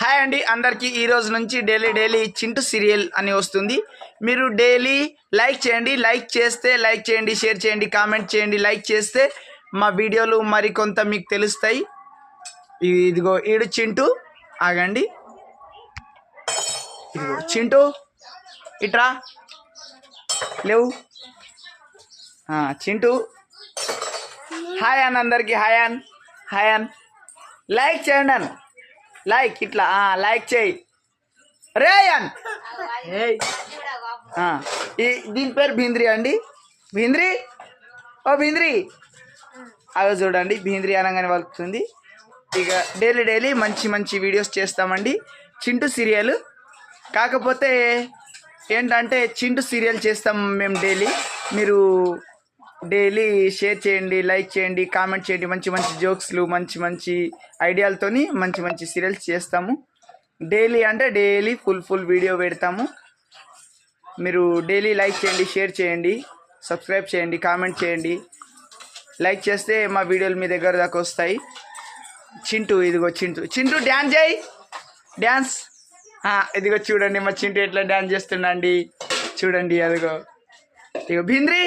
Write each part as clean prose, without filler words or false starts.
Hi అండి అందరికీ ఈ రోజు నుంచి డైలీ చింటూ సీరియల్ అని వస్తుంది. మీరు డైలీ లైక్ చేయండి, లైక్ చేయండి, షేర్ చేయండి, కామెంట్ చేయండి. లైక్ చేస్తే మా వీడియోలు మరికొంత మీకు తెలుస్తాయి. ఇదిగో ఈడు చింటూ, ఆగండి. ఇదిగో చింటూ, ఇట్రా లేవు. చింటూ హాయ్ అన్ అందరికి, హాయ్ అన్ లైక్ చేయండి అన్ లైక్ ఇట్లా లైక్ చేయి రే అన్. దీని పేరు భింద్రి అండి. భింద్రి, ఓ భింద్రి, అవి చూడండి భింద్రి అనగానే వలుకుతుంది. ఇక డైలీ మంచి వీడియోస్ చేస్తామండి. చింటూ సీరియల్ కాకపోతే ఏంటంటే చింటూ సీరియల్ చేస్తాం మేము డైలీ. మీరు డైలీ షేర్ చేయండి, లైక్ చేయండి, కామెంట్ చేయండి. మంచి జోక్స్లు, మంచి ఐడియాలతోని మంచి సీరియల్స్ చేస్తాము. డైలీ అంటే డైలీ ఫుల్ వీడియో పెడతాము. మీరు డైలీ లైక్ చేయండి, షేర్ చేయండి, సబ్స్క్రైబ్ చేయండి, కామెంట్ చేయండి. లైక్ చేస్తే మా వీడియోలు మీ దగ్గర దాకా వస్తాయి. చింటూ, ఇదిగో చింటూ డ్యాన్స్ చేయి, డ్యాన్స్. ఇదిగో చూడండి మా చింటూ ఎట్లా డ్యాన్స్ చేస్తుండండి, చూడండి. అదిగో ఇగో భింద్రి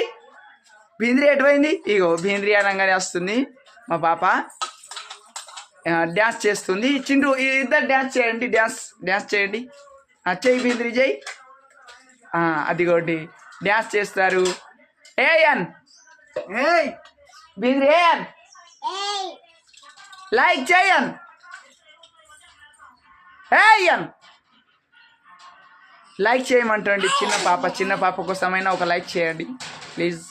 ఎటుపోయింది. ఇగో భింద్రి అనగానే వస్తుంది మా పాప, డ్యాన్స్ చేస్తుంది. చింటూ ఇద్దరు డ్యాన్స్ చేయండి, డ్యాన్స్ చేయండి. చెయ్యి భింద్రి, చెయ్యి. అదిగోటి డ్యాన్స్ చేస్తారు. ఏయన్ భింద్రి, ఏయన్ లైక్ చేయన్, ఏయన్ లైక్ చేయమంటండి. చిన్న పాప కోసమైనా ఒక లైక్ చేయండి ప్లీజ్.